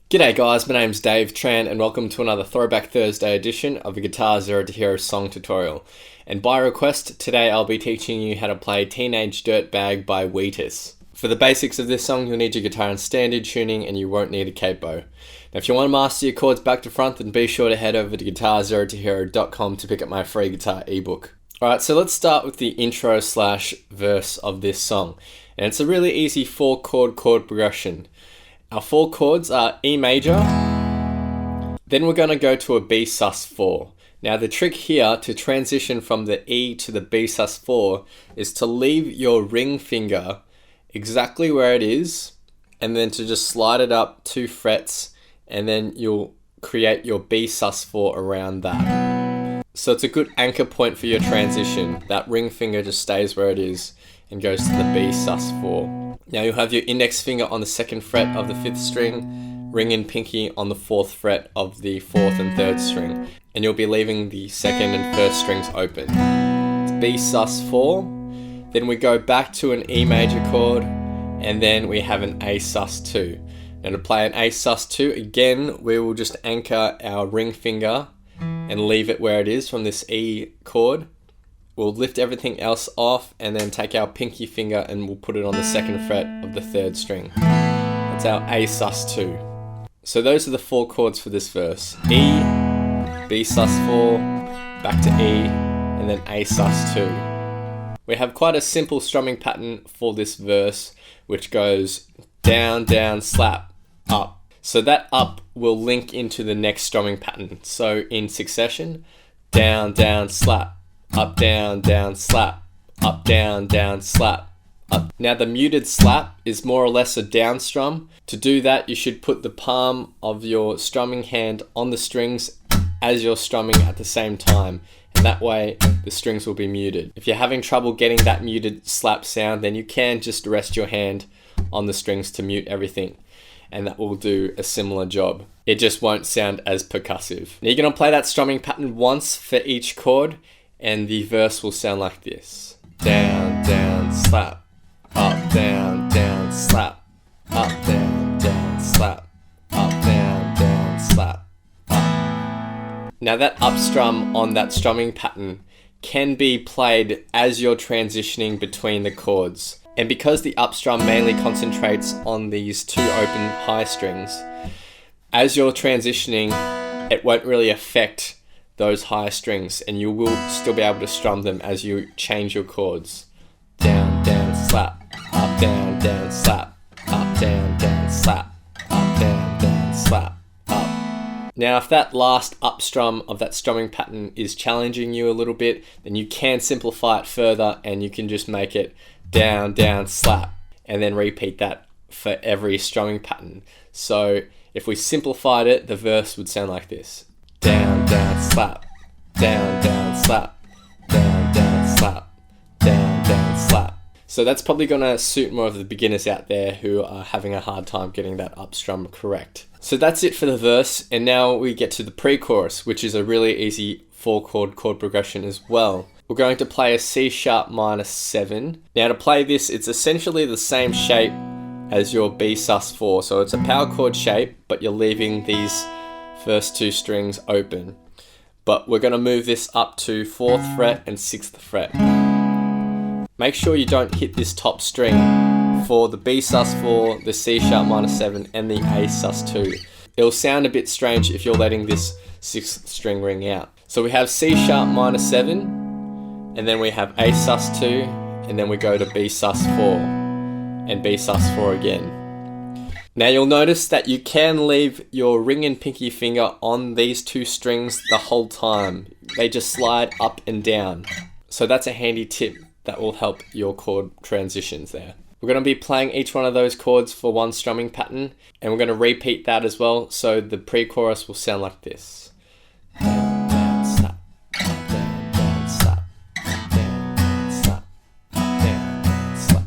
G'day guys, my name's Dave Tran and welcome to another Throwback Thursday edition of the GuitarZero2Hero song tutorial. And by request, today I'll be teaching you how to play Teenage Dirtbag by Wheatus. For the basics of this song, you'll need your guitar in standard tuning and you won't need a capo. Now if you want to master your chords back to front, then be sure to head over to GuitarZero2Hero.com to pick up my free guitar ebook. Alright, so let's start with the intro / verse of this song. And it's a really easy 4-chord chord progression. Our 4 chords are E major, then we're going to go to a B sus4. Now the trick here to transition from the E to the B sus4 is to leave your ring finger exactly where it is and then to just slide it up 2 frets and then you'll create your B sus4 around that. So it's a good anchor point for your transition. That ring finger just stays where it is and goes to the B sus4. Now you'll have your index finger on the 2nd fret of the 5th string, ring and pinky on the 4th fret of the 4th and 3rd string, and you'll be leaving the 2nd and 1st strings open. It's B sus4, then we go back to an E major chord, and then we have an A sus2. Now to play an A sus2, again we will just anchor our ring finger and leave it where it is from this E chord. We'll lift everything else off and then take our pinky finger and we'll put it on the 2nd fret of the 3rd string. That's our A sus2. So those are the 4 chords for this verse. E, B sus4, back to E, and then A sus2. We have quite a simple strumming pattern for this verse, which goes down, down, slap, up. So that up will link into the next strumming pattern. So in succession, down, down, slap. Up, down, down, slap. Up, down, down, slap. Up. Now the muted slap is more or less a down strum. To do that, you should put the palm of your strumming hand on the strings as you're strumming at the same time. And that way, the strings will be muted. If you're having trouble getting that muted slap sound, then you can just rest your hand on the strings to mute everything. And that will do a similar job. It just won't sound as percussive. Now you're going to play that strumming pattern once for each chord. And the verse will sound like this. Down, down, slap. Up, down, down, slap. Up, down, down, slap. Up, down, down, slap. Up. Now that up strum on that strumming pattern can be played as you're transitioning between the chords. And because the up strum mainly concentrates on these 2 open high strings, as you're transitioning, it won't really affect those high strings and you will still be able to strum them as you change your chords. Down, down, slap. Up, down, down, slap. Up, down, down, slap. Up, down, down, slap. Up. Now if that last up strum of that strumming pattern is challenging you a little bit, then you can simplify it further and you can just make it down, down, slap, and then repeat that for every strumming pattern. So if we simplified it, the verse would sound like this. Down, down, slap. Down, down, slap. Down, down, slap. Down, down, slap. So that's probably going to suit more of the beginners out there who are having a hard time getting that up strum correct. So that's it for the verse, and now we get to the pre-chorus, which is a really easy 4-chord chord progression as well. We're going to play a C sharp minor 7. Now to play this, it's essentially the same shape as your B sus4. So it's a power chord shape, but you're leaving these first 2 strings open. But we're going to move this up to 4th fret and 6th fret. Make sure you don't hit this top string for the B sus4, the C sharp minor 7 and the A sus2. It'll sound a bit strange if you're letting this 6th string ring out. So we have C sharp minor 7 and then we have A sus2 and then we go to B sus4 and B sus4 again. Now you'll notice that you can leave your ring and pinky finger on these 2 strings the whole time. They just slide up and down. So that's a handy tip that will help your chord transitions there. We're going to be playing each one of those chords for 1 strumming pattern, and we're going to repeat that as well, so the pre-chorus will sound like this. Down, down, slap. Up, down, down, slap. Up, down, down, slap. Up, down, down, slap.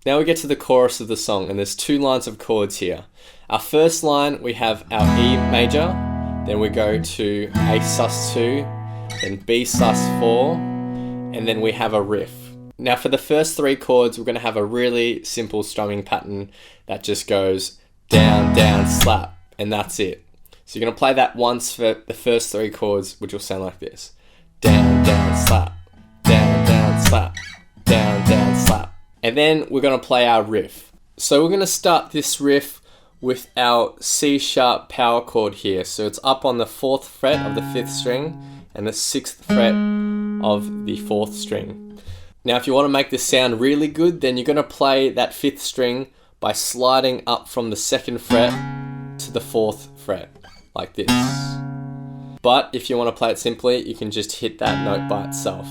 Now we get to the chorus of the song, and there's 2 lines of chords here. Our first line, we have our E major, then we go to A sus2, then B sus4, and then we have a riff. Now for the first 3 chords, we're going to have a really simple strumming pattern that just goes down, down, slap, and that's it. So you're going to play that once for the first 3 chords, which will sound like this. Down, down, slap, down, down, slap, down, down, slap. And then we're going to play our riff. So we're going to start this riff with our C sharp power chord here. So it's up on the 4th fret of the 5th string and the 6th fret of the 4th string. Now if you want to make this sound really good, then you're going to play that 5th string by sliding up from the 2nd fret to the 4th fret, like this. But if you want to play it simply, you can just hit that note by itself.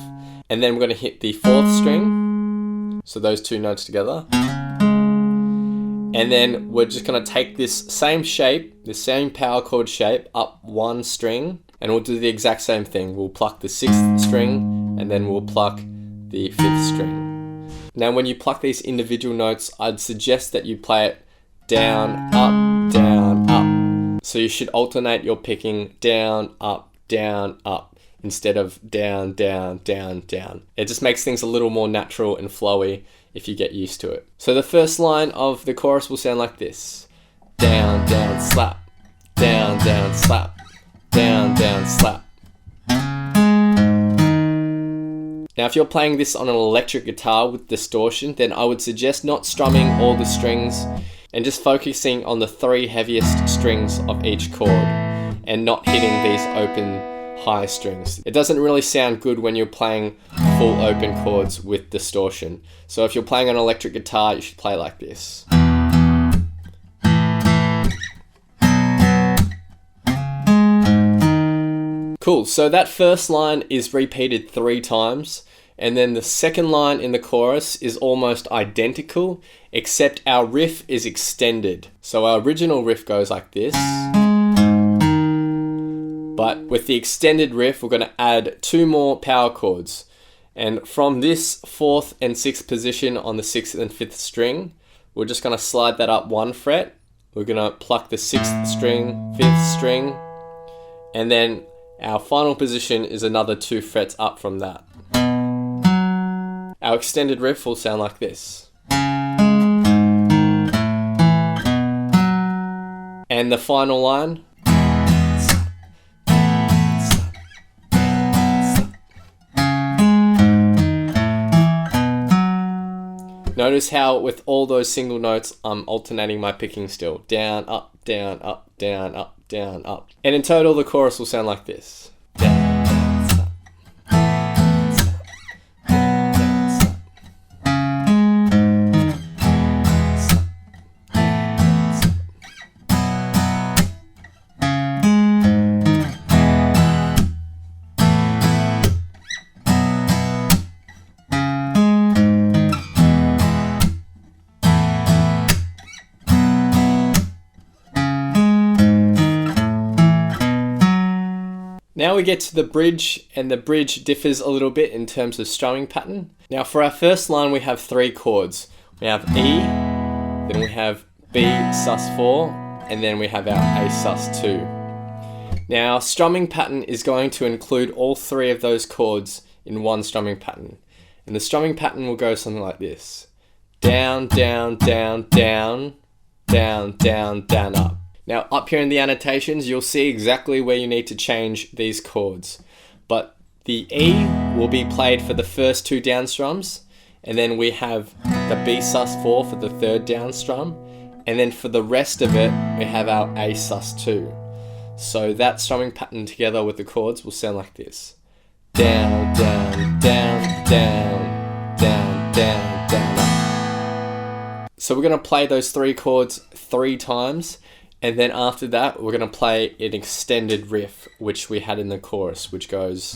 And then we're going to hit the 4th string, so those 2 notes together. And then we're just going to take this same shape, the same power chord shape, up 1 string, and we'll do the exact same thing. We'll pluck the 6th string, and then we'll pluck the 5th string. Now when you pluck these individual notes, I'd suggest that you play it down, up, down, up. So you should alternate your picking down, up, instead of down, down, down, down. It just makes things a little more natural and flowy if you get used to it. So the first line of the chorus will sound like this. Down, down, slap, down, down, slap, down, down, slap. Now if you're playing this on an electric guitar with distortion, then I would suggest not strumming all the strings and just focusing on the 3 heaviest strings of each chord and not hitting these open high strings. It doesn't really sound good when you're playing full open chords with distortion. So if you're playing an electric guitar, you should play like this. Cool, so that first line is repeated 3 times, and then the second line in the chorus is almost identical, except our riff is extended. So our original riff goes like this. But with the extended riff, we're going to add 2 more power chords. And from this 4th and 6th position on the 6th and 5th string, we're just going to slide that up 1 fret. We're going to pluck the 6th string, 5th string, and then our final position is another 2 frets up from that. Our extended riff will sound like this. And the final line. Notice how with all those single notes, I'm alternating my picking still. Down, up, down, up, down, up, down, up. And in total, the chorus will sound like this. Down, down, stop. Down, stop. Down, stop. Now we get to the bridge, and the bridge differs a little bit in terms of strumming pattern. Now for our first line, we have 3 chords. We have E, then we have B sus4, and then we have our A sus2. Now strumming pattern is going to include all 3 of those chords in one strumming pattern. And the strumming pattern will go something like this. Down, down, down, down, down, down, down, up. Now up here in the annotations, you'll see exactly where you need to change these chords. But the E will be played for the first 2 down strums, and then we have the B sus4 for the 3rd down strum, and then for the rest of it, we have our A sus2. So that strumming pattern together with the chords will sound like this. Down, down, down, down, down, down, down, up. So we're going to play those 3 chords 3 times. And then after that, we're going to play an extended riff, which we had in the chorus, which goes...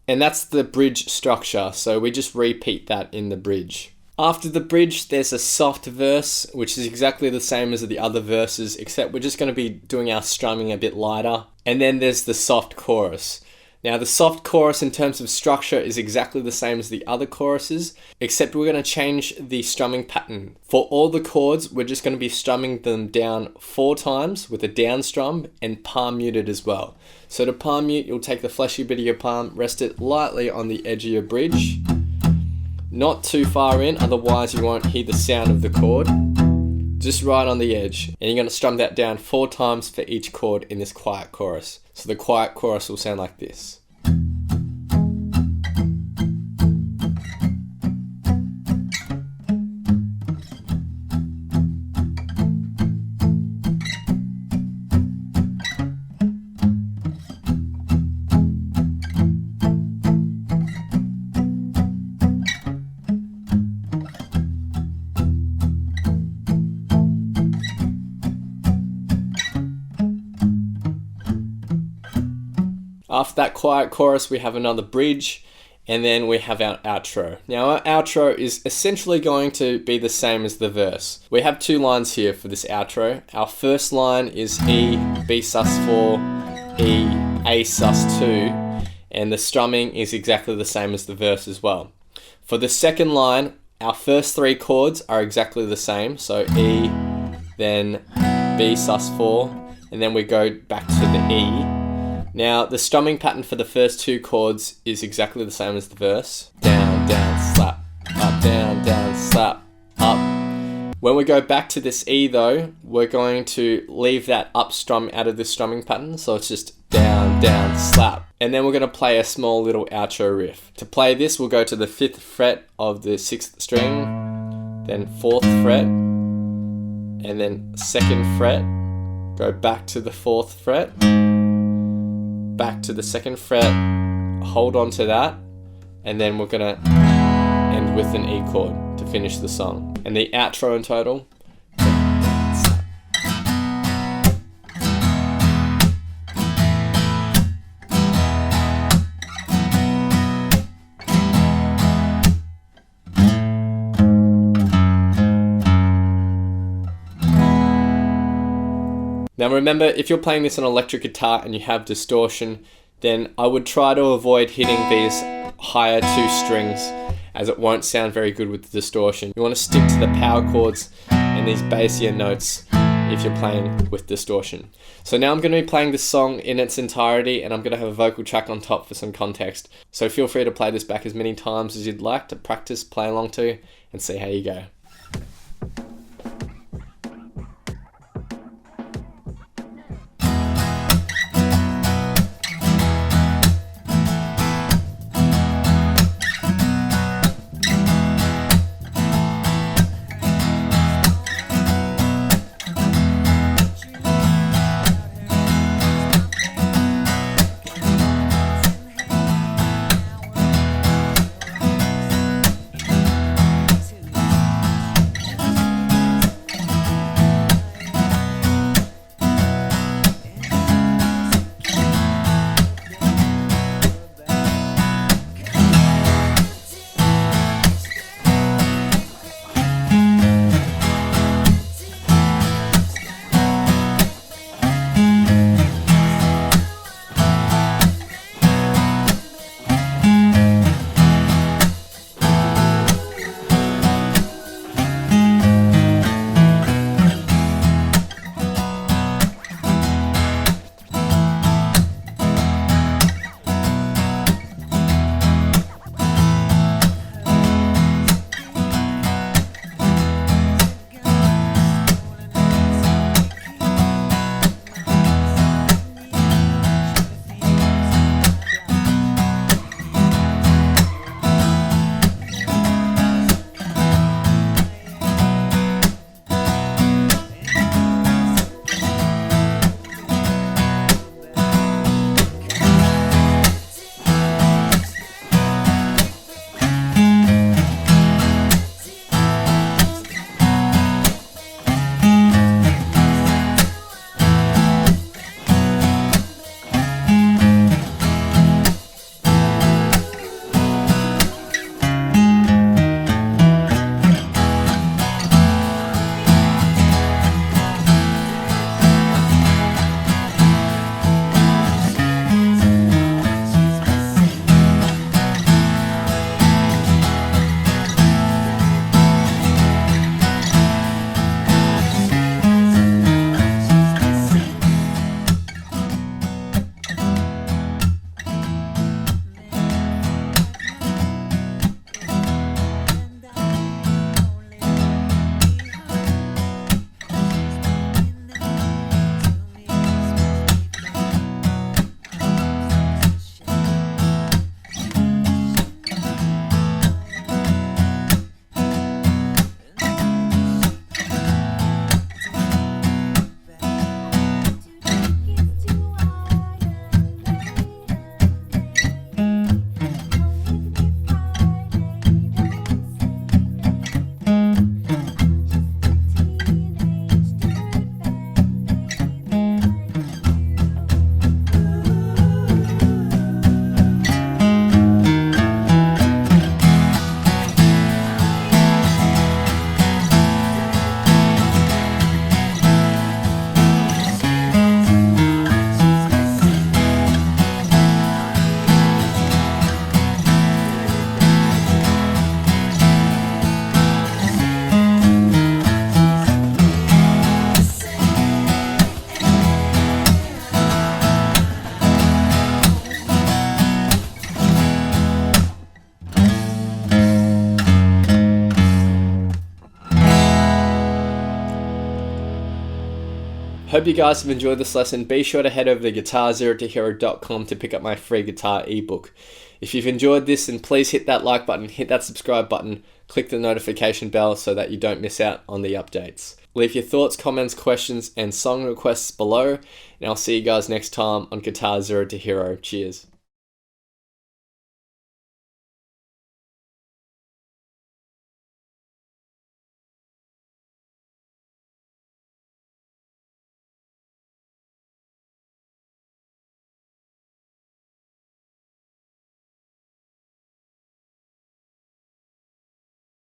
And that's the bridge structure, so we just repeat that in the bridge. After the bridge, there's a soft verse, which is exactly the same as the other verses, except we're just going to be doing our strumming a bit lighter. And then there's the soft chorus. Now the soft chorus in terms of structure is exactly the same as the other choruses, except we're going to change the strumming pattern. For all the chords, we're just going to be strumming them down 4 times with a down strum and palm muted as well. So to palm mute, you'll take the fleshy bit of your palm, rest it lightly on the edge of your bridge, not too far in, otherwise you won't hear the sound of the chord. Just right on the edge, and you're going to strum that down 4 times for each chord in this quiet chorus. So the quiet chorus will sound like this. After that quiet chorus, we have another bridge, and then we have our outro. Now our outro is essentially going to be the same as the verse. We have 2 lines here for this outro. Our first line is E, B sus4, E, A sus2, and the strumming is exactly the same as the verse as well. For the second line, our first 3 chords are exactly the same. So E, then B sus4, and then we go back to the E. Now, the strumming pattern for the first 2 chords is exactly the same as the verse. Down, down, slap, up, down, slap, up. When we go back to this E though, we're going to leave that up strum out of this strumming pattern, so it's just down, down, slap. And then we're going to play a small little outro riff. To play this, we'll go to the 5th fret of the 6th string, then 4th fret, and then 2nd fret, go back to the 4th fret, back to the 2nd fret, hold on to that, and then we're gonna end with an E chord to finish the song. And the outro in total. Now remember, if you're playing this on electric guitar and you have distortion, then I would try to avoid hitting these higher 2 strings, as it won't sound very good with the distortion. You want to stick to the power chords and these bassier notes if you're playing with distortion. So now I'm going to be playing this song in its entirety, and I'm going to have a vocal track on top for some context. So feel free to play this back as many times as you'd like to practice, play along to, and see how you go. Hope you guys have enjoyed this lesson. Be sure to head over to GuitarZero2Hero.com to pick up my free guitar ebook. If you've enjoyed this, then please hit that like button, hit that subscribe button, click the notification bell so that you don't miss out on the updates. Leave your thoughts, comments, questions, and song requests below, and I'll see you guys next time on Guitar Zero to Hero. Cheers.